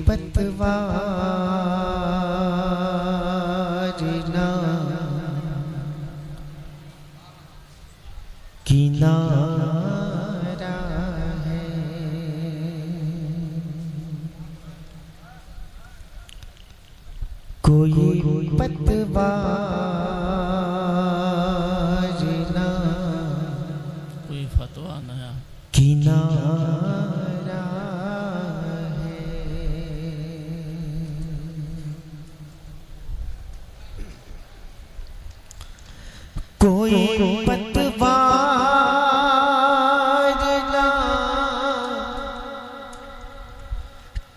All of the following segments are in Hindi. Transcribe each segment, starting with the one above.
पतवार ना किनारा है, कोई पतवार ना कोई फतवा नया किनारा है, कोई पतवार ना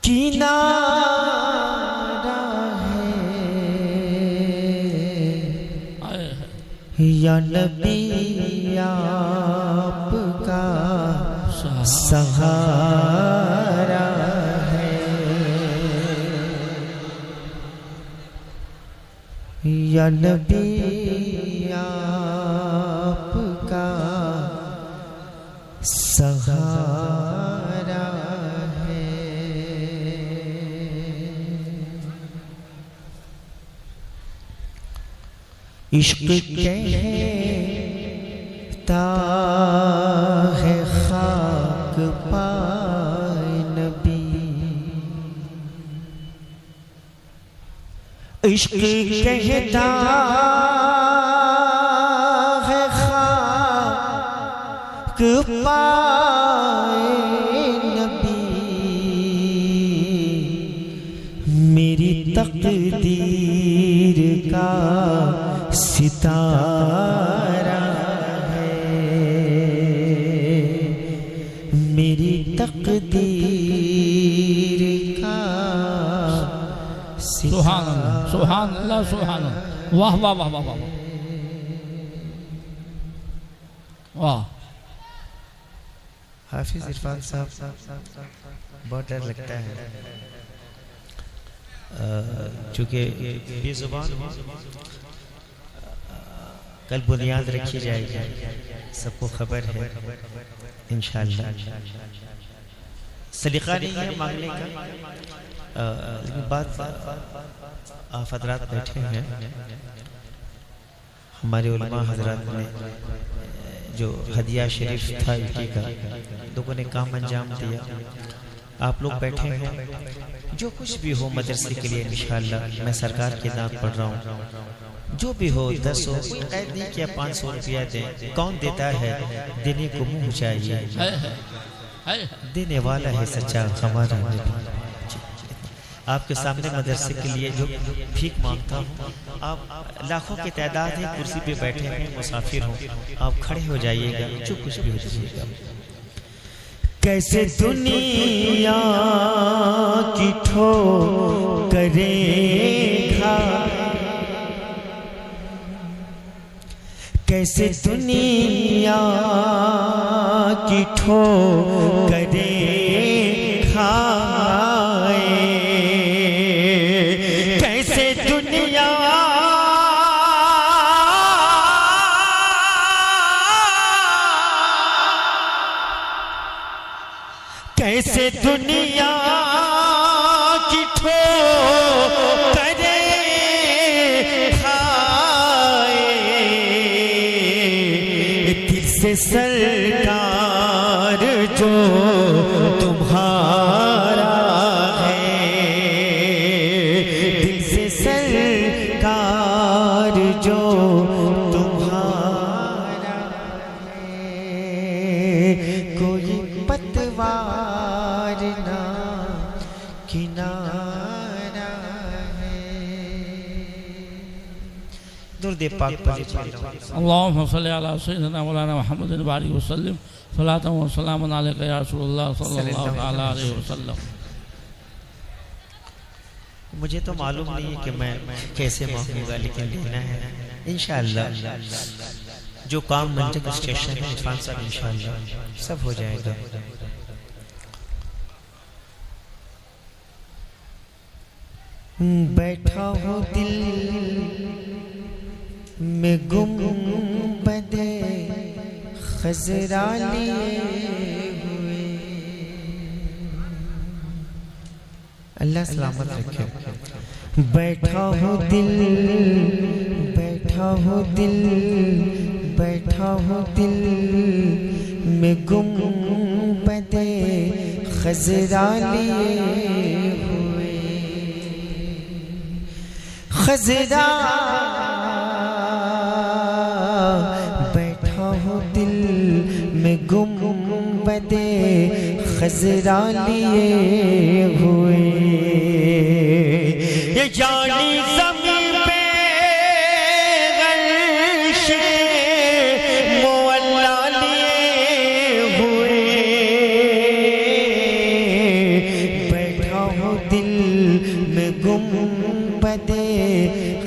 किनारा है, या नबी आपका सहारा है, या नबी आपका सहारा है। इश्क कहता है खाक पाए नबी, इश्क कहता है खाक पाए नबी, मेरी तकदीर का सितारा है, मेरी तकदीर का सुभान अल्लाह, सुभान अल्लाह, सुभान अल्लाह। वाह वाह वाह वाह वाह वाह। हाफिज इरफान साहब बहुत डर लगता है, चूँकि बेजुबान कल बुनियाद रखी जाएगी, सबको खबर है इंशाअल्लाह। सलीका नहीं है मांगने का, लेकिन बात आप हजरात बैठे हैं, हमारे उलमा हजरात ने जो हदिया शरीफ था इनकी का, लोगों ने काम अंजाम दिया, आप लोग बैठे हैं, जो कुछ भी हो मदरसे के लिए इंशाअल्लाह मैं सरकार की नाम पढ़ रहा हूँ, जो भी हो 10 हो, कोई कैद नहीं किया, 500 रुपया दें, कौन देता है, देने को मुँह चाहिए, देने वाला है सच्चा हमारा नबी। आपके सामने मदरसे के लिए जो भीख मांगता हूँ, आप लाखों की तादाद है, कुर्सी पे बैठे हैं, मुसाफिर हो, आप खड़े हो जाइएगा, जो कुछ भी हो जाइएगा। कैसे दुनिया की ठोकरें, कैसे दुनिया की ठोकरें खाए, कैसे दुनिया कैसे दुनिया की ठोकरें खाए, दिल से सरकार जो तुम्हारा है, दिल से सरकार जो तुम्हारा है, कोई पतवार ना किनारा है। दुर्दे पाक पर अल्लाहुम्मा सल्ली अला सय्यिदिना मौलाना मुहम्मद बारिक वसल्लम सलातन व सलामुन अलैका या रसूलुल्लाह सल्लल्लाहु अलैहि वसल्लम। मुझे तो मालूम नहीं है कि मैं कैसे मांगूंगा, लेकिन लेना है इंशाअल्लाह। जो काम मंजिल स्टेशन है इरफान साहब, इंशाअल्लाह सब हो जाएगा। बैठा हूँ दिल में गुंबदे खजरा लिए हुए, अल्लाह सलामत रखे। बैठा हो दिल, बैठा हो दिल, बैठा हो दिल में गुंबदे खज़रा लिए हुए, खज़रा बैठा हो दिल में गुंबदे खज़रा लिए हुए। ये जानी ज़मीन पे गर्श मुअल्ला लिए हुए, बैठा हो दिल में गुंबदे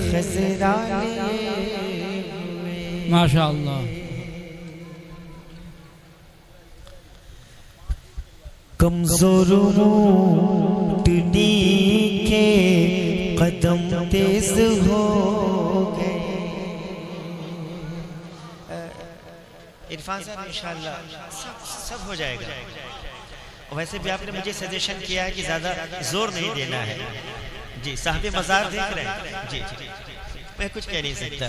खज़रा लिए हुए। माशाअल्लाह। कमज़ोरों टूटने के कदम तेज हो गए। इरफान साहब इंशाअल्लाह सब हो जाएगा। और वैसे भी आपने मुझे सजेशन किया है कि ज़्यादा जोर नहीं देना है। जी साहब मज़ार देख रहे हैं। जी मैं कुछ कह नहीं सकता,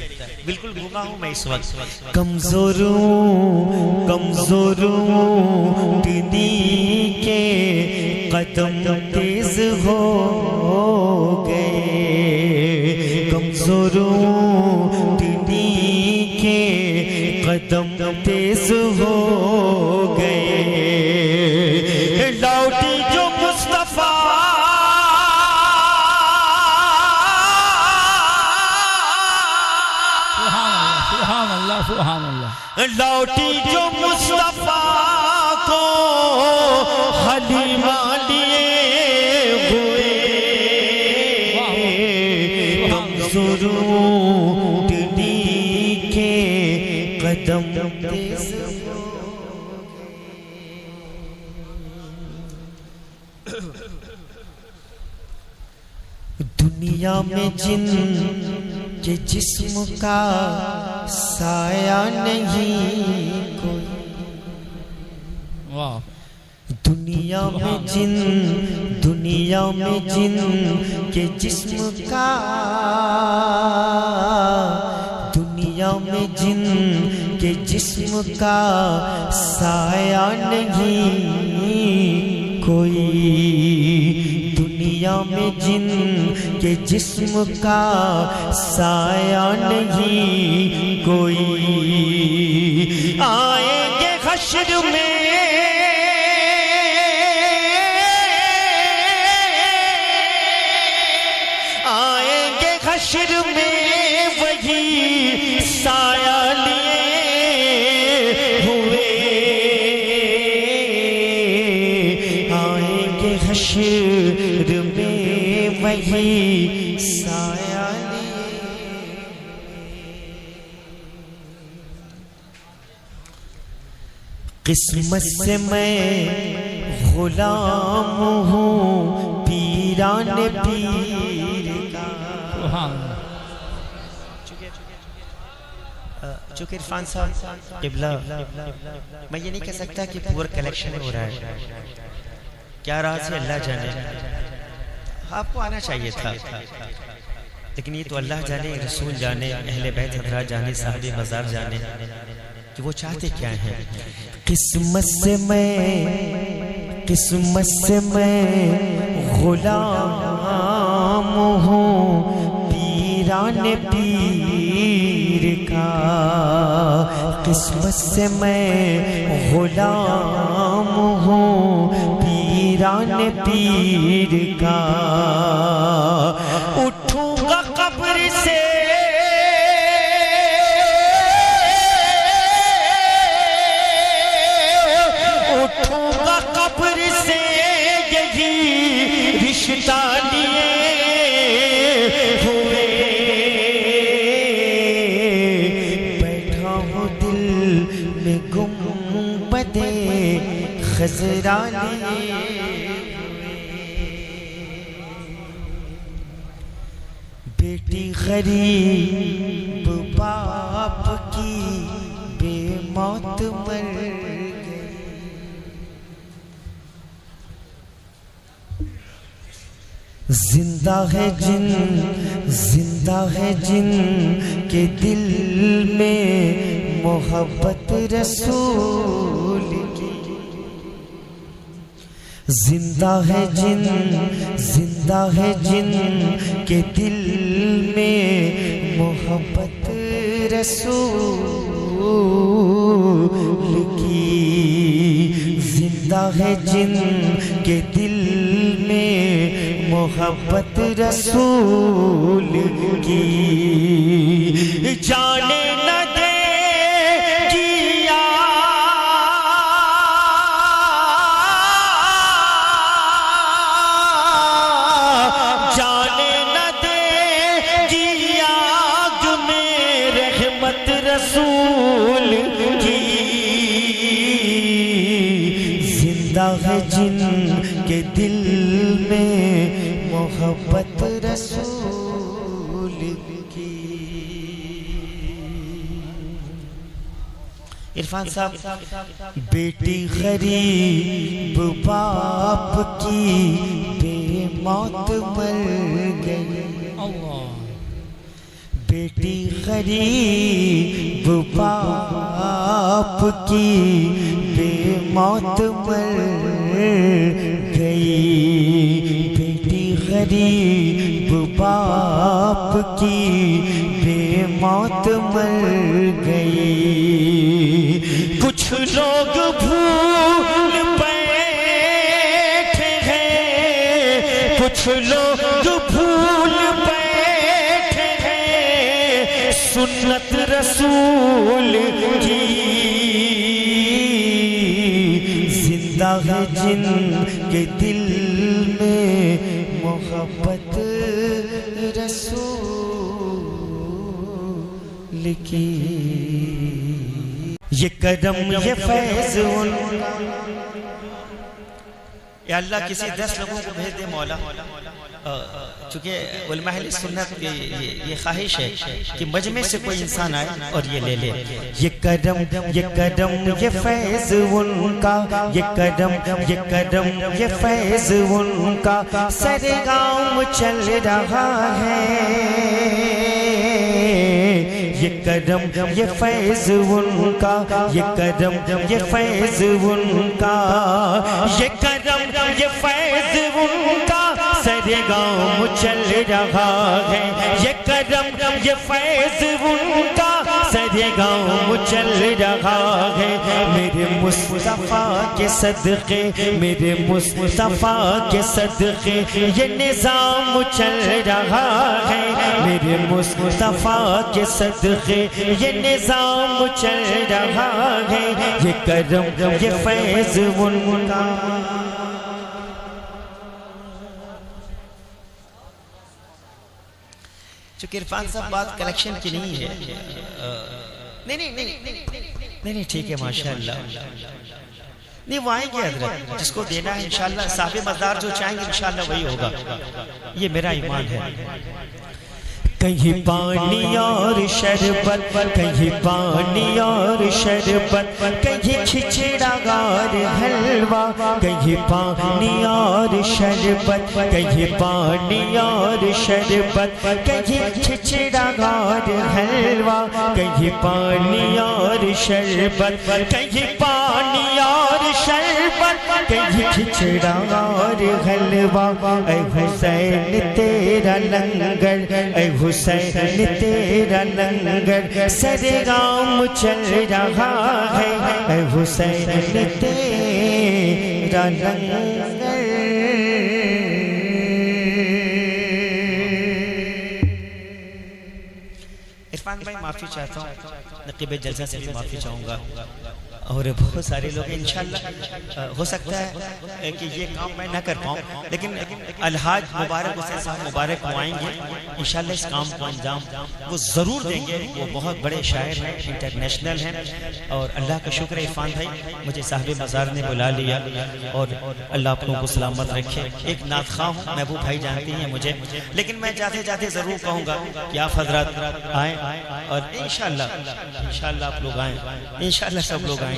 बिल्कुल घूमा हूँ मैं इस वक्त। कमज़ोरों टूटने के कदम तेज हो गए, कमज़ोरों टूटने के कदम तेज हो गए। लौटी जो मुस्तफ़ा सुभान अल्लाह, लौटी जो मुस्तफ़ा को हलीमा लिए हुए, कमज़ोरों टूटने के कदम तेज हो गए। दुनिया में जिन के जिस्म का साया नहीं कोई, वाह। दुनिया में जिन के जिस्म का, दुनिया में जिन के जिस्म का साया नहीं कोई, दुनिया में जिन के जिस्म का साया नहीं कोई। आएंगे हश्र में आएंगे हश्र में वही साया लिए हुए, आएंगे हश्र में वही साया लिए। किस्मत से मैं गुलाम हूँ पीराने पीर का। चूँकि इरफान साहब क़िबला, मैं ये नहीं कह सकता कि पूरा कलेक्शन हो रहा है, क्या राज है अल्लाह जाने। आपको आना चाहिए था, लेकिन ये तो अल्लाह जाने, रसूल जाने, अहले बैत हज़रात जाने, साहिब मज़ार जाने कि वो चाहते क्या हैं। किस्मत से मैं गुलाम हूँ पीराने पीर का, किस्मत से मैं गुलाम हूँ पीराने पीर का। उठूंगा कब्र से उठूंगा कब्र से यही रिश्ता लिए हुए, बैठा हूँ दिल में गुंबदे खज़रा लिए हुए। बेटी गरीब बाप की बेमौत मर गई, जिंदा है जिन के दिल में मोहब्बत रसूल की। जिंदा है जिन के दिल में मोहब्बत रसूल की। जिंदा है जिन के दिल में मोहब्बत रसूल की। जाने न दे किया जाने न दे किया जुमे रहमत रसूल की। जिंदा है जिन के दिल में मोहब्बत रसूल की। इरफान साहब, बेटी गरीब बाप की बेमौत मर गई। बेटी गरीब बाप की बेमौत मर गई। गरीब बाप की बेमौत मर गई। कुछ लोग भूल बैठे हैं, कुछ लोग भूल बैठे हैं सुन्नत रसूल की। जिंदा है जिन के दिल में मोहब्बत रसूल की। ये करम ये फैज़ उनका। या अल्लाह किसी 10 लोगों को भेज दे मौला। चूँकि उलमा अहले सुन्नत की ये ख्वाहिश है कि मजमे से कोई इंसान आए और ये ले ले। ये करम ये फैज़ उनका। ये करम ये फैज़ उनका। सरगाम चल रहा है। ये करम ये फैज़ उनका। ये करम ये फैज़ उनका। ये करम ये फैज़ उनका। सरगाम चल रहा है। ये करम ये फैज़ उनका। सरगाम चल रहा है। मेरे मुस्तफ़ा के सदक़े, मेरे मुस्तफ़ा के सदक़े ये निज़ाम चल रहा है। मेरे मुस्तफ़ा के सदक़े ये निज़ाम चल रहा है। ये करम ये फैज़ उनका। चूँकि इरफान साहब बात कलेक्शन की नहीं है। नहीं ठीक है माशाअल्लाह। नहीं वो आएंगे हज़रत, जिसको देना है इंशाअल्लाह। साहिब मज़दार जो चाहेंगे इंशाअल्लाह वही होगा। ये मेरा ईमान है। कहीं पानी और शरबत, कहीं पानी और शरबत, कहीं खिचड़ा और हलवा। कहीं पानी और शरबत, कहीं पानी और शरबत, कहीं खिचड़ा और हलवा। कहीं पानी और शरबत, कहीं पानी और शरबत, कहीं खिचड़ा और हलवा। ऐ हुसैन तेरा लंगर, ऐ हुसैन तेरा लंगर सरगाम चल रहा है। ऐ हुसैन तेरा लंगर। इरफान भाई माफ़ी चाहता हूँ, नक़ीब जलसा से भी माफ़ी चाहूँगा। और बहुत सारे लोग इंशाल्लाह हो सकता है कि ये काम मैं ना कर पाऊँ, लेकिन अलहाज मुबारक हुसैन साहब मुबारक को आएंगे इंशाल्लाह इस काम को अंजाम वो ज़रूर देंगे। वो बहुत बड़े शायर हैं, इंटरनेशनल हैं। और अल्लाह का शुक्र है इरफान भाई मुझे साहिब मज़ार ने बुला लिया। और अल्लाह आप लोगों को सलामत रखे। एक नाख़्वाह हूँ, महबूब भाई जानती हैं मुझे, लेकिन मैं जाते जाते ज़रूर कहूँगा कि आप हज़रात आएँ और इंशाल्लाह आप लोग आएँ, इंशाल्लाह सब लोग आएंगे।